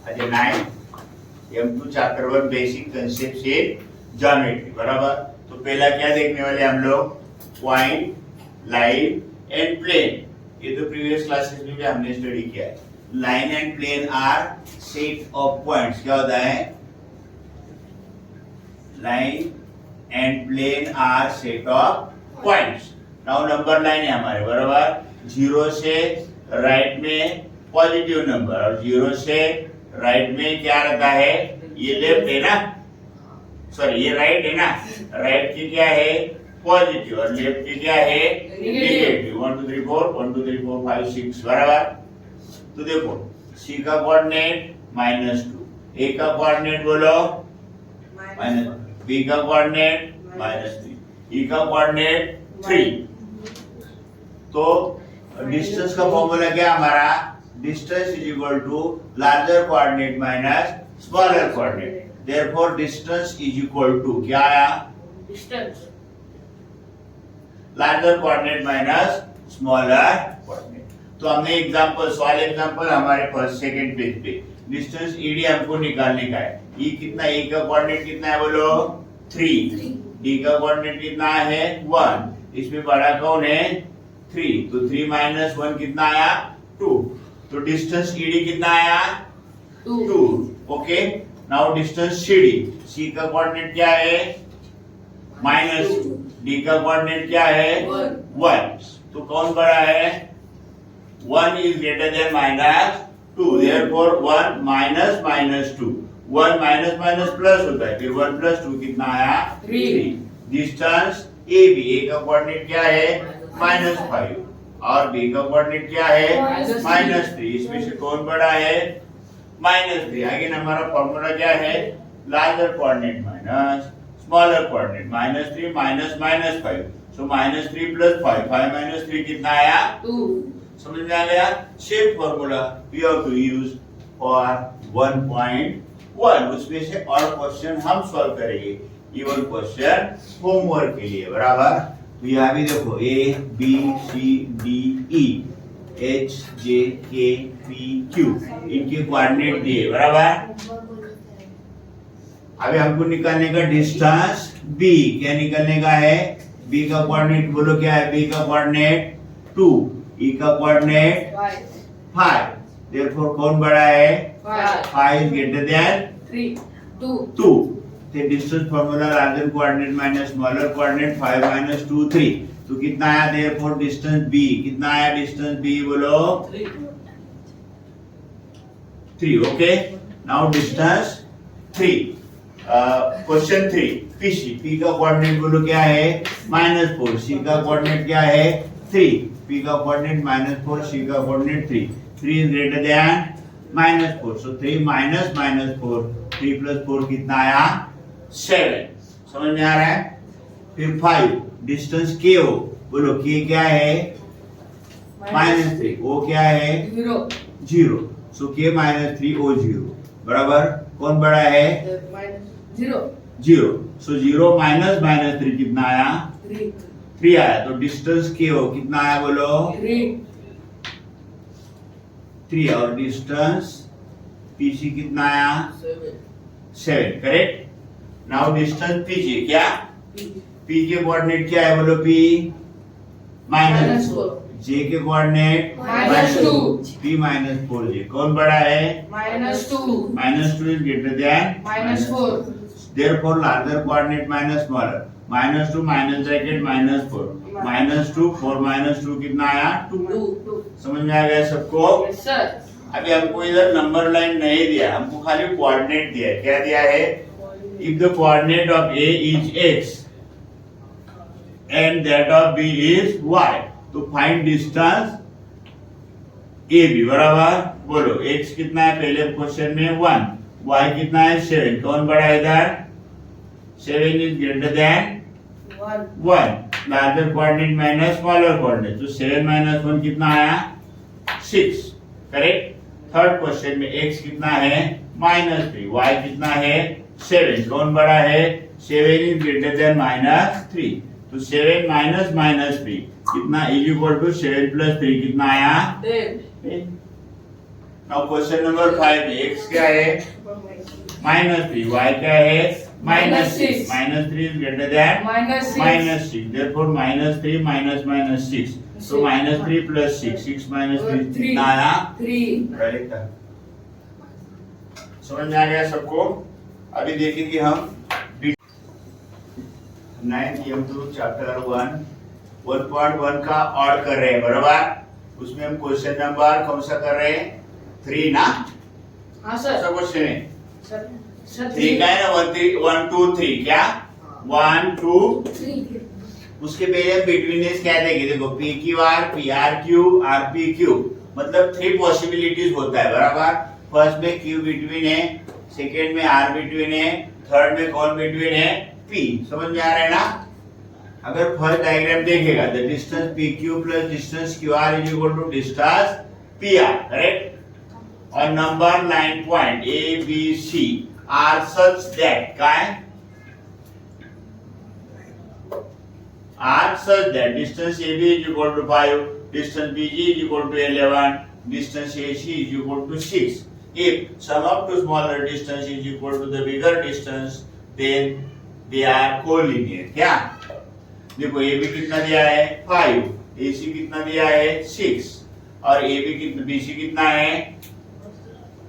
આજે 9 M2 chapter 1 basic concept in geometry बराबर। तो पहला क्या देखने वाले हम लोग, पॉइंट, लाइन एंड प्लेन। ये तो प्रीवियस क्लासेस में भी हमने स्टडी किया है। Line and plane are set of points. क्या होता है, line and plane are set of points. Now number line है हमारे बराबर, 0 से राइट में पॉजिटिव नंबर और 0 से राइट में क्या रखा है, ये लेफ्ट है ना, सॉरी ये राइट है ना, राइट की क्या है पॉजिटिव और लेफ्ट की क्या है नेगेटिव। 1 2 3 4 1 2 3 4 5 6 बराबर। तो देखो सी का कोऑर्डिनेट -2, ए का कोऑर्डिनेट बोलो माइनस, बी का कोऑर्डिनेट -3, ई का कोऑर्डिनेट 3। तो डिस्टेंस का फॉर्मूला क्या हमारा, distance is equal to larger coordinate minus smaller coordinate. Therefore distance is equal to क्या आया, distance larger coordinate minus smaller coordinate. तो हमने एग्जांपल सॉल्व एग्जांपल हमारे फर्स्ट सेकंड पेज पे डिस्टेंस ईडी हमको निकालने का है। ई कितना, ई का कोऑर्डिनेट कितना है बोलो 3, डी का कोऑर्डिनेट कितना है 1, इसमें बड़ा कौन है 3, तो 3 - 1 कितना आया 2। तो डिस्टेंस ईडी कितना आया 2। ओके, नाउ डिस्टेंस सीडी, सी का कोऑर्डिनेट क्या है -2, डी का कोऑर्डिनेट क्या है 1। तो कौन बड़ा है, 1 is greater than -2, therefore 1 minus -2, 1 minus minus plus होता है, फिर 1 + 2 कितना आया 3। डिस्टेंस ए बी, ए का कोऑर्डिनेट क्या है -5 और बी का कोऑर्डिनेट क्या है -3। इसमें से कौन बड़ा है -3। आगे हमारा फॉर्मूला क्या है, larger coordinate minus smaller coordinate, -3 minus -5, सो -3 + 5, 5 - 3 कितना आया 2। समझ में आ गया। Same formula we have to use for 1.1। उसमें से और क्वेश्चन हम सॉल्व करेंगे, इवन क्वेश्चन होमवर्क के लिए बराबर। तो यहाँ भी देखो A B C D E H J K P Q इनके कोऑर्डिनेट दिए बराबर। अभी हमको निकालने का डिस्टेंस B, क्या निकालने का है, B का कोऑर्डिनेट बोलो क्या है, B का कोऑर्डिनेट 2, E का कोऑर्डिनेट 5, देयरफॉर कौन बड़ा है 5 इज ग्रेटर देन 3 2 2। तो distance formula larger coordinate minus smaller coordinate 5 - 2 3। तो कितना आया, देयरफॉर डिस्टेंस B कितना आया, डिस्टेंस B बोलो 3। Okay, now distance 3। Question 3 PC, P का कोऑर्डिनेट बोलो क्या है -4, C का कोऑर्डिनेट क्या है 3, P का कोऑर्डिनेट -4, C का coordinate 3, 3 is greater than -4, so 3 minus -4, 3 + 4 कितना आया 7। समझ में आ रहा है। फिर 5 डिस्टेंस K हो, बोलो K क्या है -3, O क्या है 0, सो K -3 O 0 बराबर। कौन बड़ा है 0, सो 0 माइनस -3 कितना आया 3 आया। तो डिस्टेंस K हो कितना आया बोलो 3 और डिस्टेंस PC कितना आया 7, करेक्ट। नाउ डिस्टेंस PG क्या, P के कोऑर्डिनेट क्या है बोलो P -4, J के कोऑर्डिनेट -2, P -4 J कौन बड़ा है -2 is greater than -4, therefore larger coordinate minus smaller, -2 minus bracket -4, -2 4 - 2 कितना आया 2। समझ में आ गया सबको। Yes sir. अभी हमको इधर नंबर लाइन नहीं दिया, हमको खाली कोऑर्डिनेट दिया है। क्या दिया है, if the coordinate of A is x and that of B is y, तो फाइंड डिस्टेंस AB बराबर। बोलो x कितना है पहले क्वेश्चन में 1, y कितना है 7, कौन बड़ा है इधर 7 is greater than 1, larger coordinate minus smaller coordinate, तो 7 - 1 कितना आया 6, करेक्ट। थर्ड क्वेश्चन में x कितना है -3, y कितना है 7, कौन बड़ा है 7 इज ग्रेटर देन -3, तो 7 माइनस -3 कितना इज इक्वल टू 7 + 3 कितना आया 10। नाउ क्वेश्चन नंबर 5 में x क्या है -3, y क्या है -6, -3 is greater than -6, therefore -3 minus 6, so -3 plus 6, 6 minus 3 कितना आया 3. राइट। समझ में आ गया सबको? अभी देखेंगे हम 9th M2 चैप्टर 1 का ऑड कर रहे हैं, बराबर। उसमें हम क्वेश्चन नंबर कौन सा कर रहे हैं 3 ना? हाँ सर. ऐसा क्वेश्चन है सर 3 का है ना 1 2 3 क्या 1 2 3. उसके पहले बिटवीनेस क्या देंगे देखो P Q R P R Q R P Q मतलब 3 पॉसिबिलिटीज होता है, बराबर। फर्स्ट में क्यू बिटवीन है, सेकेंड में आर बिटवीन है, थर्ड में कौन बिटवीन है पी। समझ में आ रहा है ना? अगर फर्स्ट डायग्राम देखेगा the distance P Q plus distance Q R is equal to distance P R, correct. और number line point A B C are such that काय are such that distance AB is equal to 5, distance BG is equal to 11, distance AC is equal to 6. If sum of two smaller distance is equal to the bigger distance, then they are collinear. क्या? देखो AB कितना दिया है 5, AC कितना दिया है 6 और AB कितना BC कितना है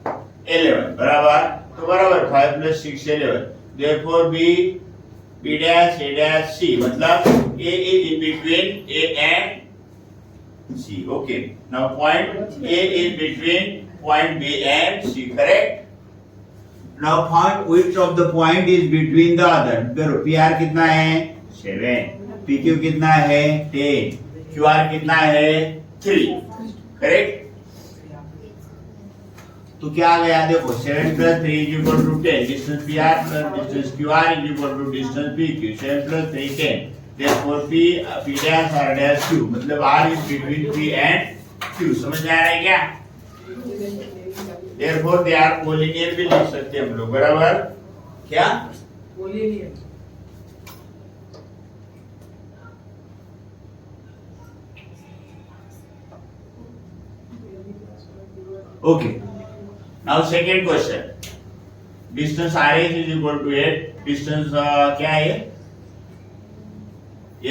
11, बराबर। तो बराबर 5 plus 6 11. Therefore B dash A dash C मतलब A is in between A and C. Okay. Now point A is between point B and C. Correct. Now find which of the point is between the other. करो PR कितना है 7, PQ कितना है 10, QR कितना है 3. Correct. तो क्या आ गया देखो 7 plus 3 is equal to 10, distance PR plus distance QR is equal to distance PQ. 7 plus 3 10. Therefore P dash R dash Q मतलब R is between P and Q. समझ में आ रहा है क्या? Therefore they are collinear भी लिख सकते हैं हम लोग, बराबर। क्या okay. Now second question, distance RH is equal to 8, distance क्या है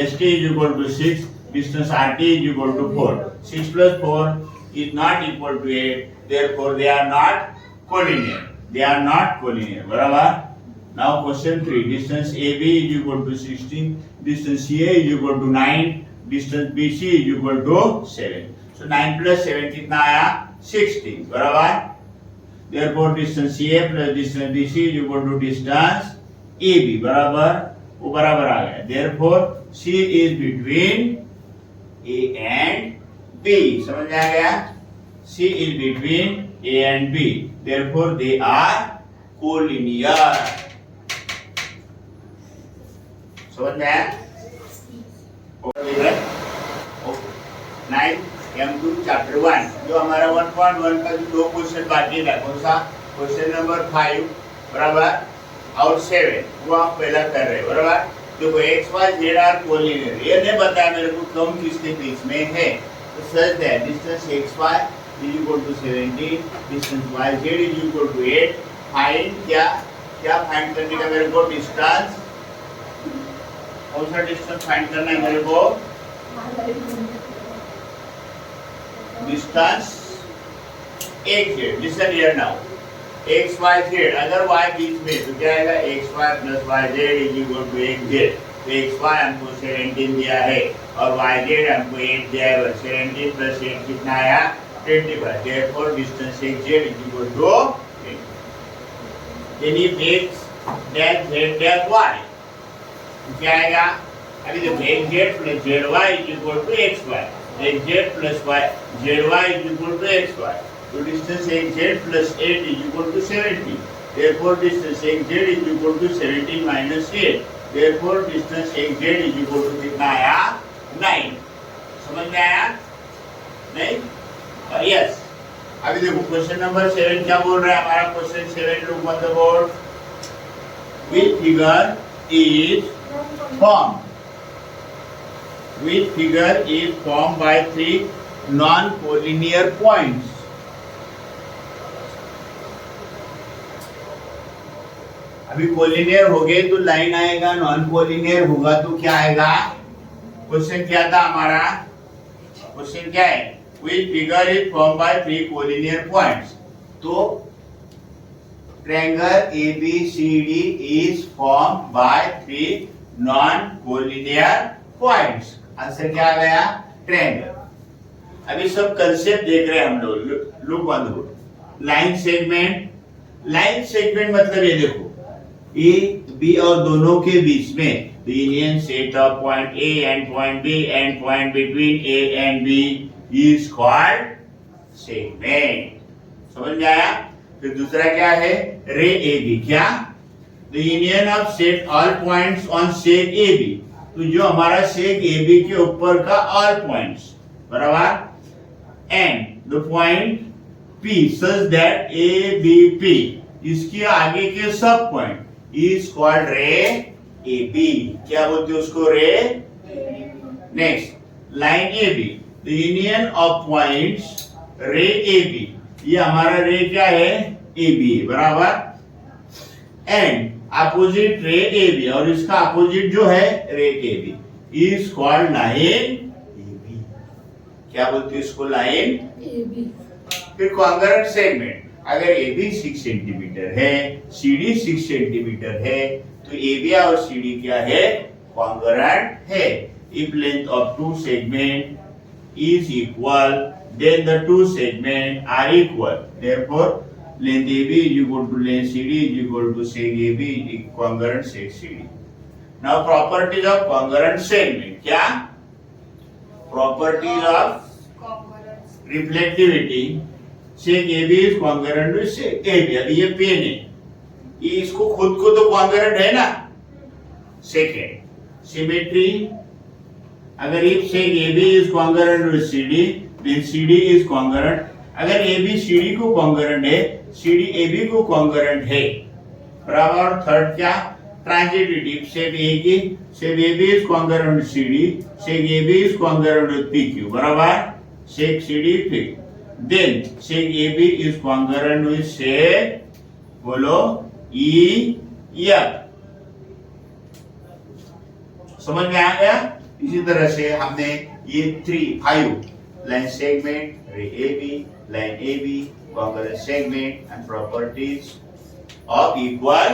ST is equal to 6, distance RT is equal to 4. 6 plus 4 is not equal to 8, therefore they are not collinear. They are not collinear, बराबर। Now question 3, distance AB is equal to 16, distance CA is equal to 9, distance BC is equal to 7. So 9 plus 7 कितना आया 16, बराबर। Therefore distance CA plus distance BC is equal to distance AB, बराबर। वो बराबर आ गया। Therefore C is between A and B. समझ में आ गया? C is between A and B. Therefore they are collinear. समझ में आया? नाइन M2 चैप्टर 1 जो हमारा 1.1 का जो 2 क्वेश्चन बाकी था, कौन सा क्वेश्चन नंबर 5 बराबर और 7 वो आप पहला कर रहे हैं, बराबर। देखो x y z are collinear, ये नहीं बताया मेरे को कौन किसके बीच में है। तो सच है distance x y is equal to 17, distance y z is equal to 8। Find क्या फाइंड करने का मेरे को डिस्टेंस, कौन सा डिस्टेंस फाइंड करना है मेरे को? Distance x z। Listen here now, x y z अगर y बीच में तो क्या आएगा x y plus y z is equal to x z। तो x y हमको 17 दिया है और y z हमको 8 दिया है। 17 plus 8 कितना आया 25। therefore distance x z is equal to 8। then if x dash z dash y तो क्या आएगा? अभी देखो x z plus z y is equal to x y, x z plus y z y is equal to x y। तो distance xz plus 8 is equal to 70. Therefore distance xz is equal to 17 minus 8. Therefore distance xz is equal to कितना आया 9। समझ में आया? नहीं? और yes. अभी देखो क्वेश्चन नंबर 7 क्या बोल रहा है हमारा question 7 look on the board. Which figure is formed? Which figure is formed by 3 non-collinear points? अभी कोलिनियर हो गए तो लाइन आएगा, नॉन कोलिनियर होगा तो क्या आएगा? क्वेश्चन क्या था हमारा? क्वेश्चन क्या है? Which figure is formed by 3 collinear points? तो triangle ABCD is formed by 3 non-collinear points. Answer क्या आ गया? ट्रायंगल। अभी सब कंसेप्ट देख रहे हैं हम लोग। Look on the board. Line segment, line segment मतलब ये देखो, ए बी और दोनों के बीच में the union set of point A and point B and point between A and B is called segment. समझ में आया? फिर दूसरा क्या है? Ray A B. क्या? The union of set all points on seg AB. तो जो हमारा seg AB के ऊपर का all points, बराबर? And the point P such that ABP इसके आगे के सब पॉइंट is called रे ए बी। क्या बोलते हैं उसको? Ray. Next line A B, the union of points ray A B, ये हमारा रे क्या है? ए बी, बराबर। And opposite ray A B, और इसका अपोजिट जो है ray A B, is called line A B. क्या बोलते हैं इसको? Line A B. फिर कॉन्ग्रुएंट सेगमेंट, अगर ए बी 6 सेंटीमीटर है, सी डी 6 सेंटीमीटर है, तो एबी और सीडी क्या है? कॉन्ग्रुएंट है। If length of 2 segment is equal, then the 2 segment are equal, therefore length AB is equal to length CD is equal to seg AB is congruent seg CD. Now properties of congruent segment. क्या? Properties of reflectivity. seg AB is congruent with seg AB. अभी ये pen है, ये इसको खुद को तो congruent है ना। सेकेंड सिमेट्री, अगर if seg AB is congruent with CD, then CD is congruent. अगर AB CD को कॉन्ग्रुएंट है, CD AB को कॉन्ग्रुएंट है, बराबर। थर्ड क्या? Transitivity, सेग AB is congruent with CD, सेग AB is congruent with PQ, बराबर। सेग CD PQ, then सेग AB is congruent with सेग, बोलो, E F. समझ में आ गया? इसी तरह से हमने ये 5 line segment, ray A B, line A B, congruent segment and properties of equal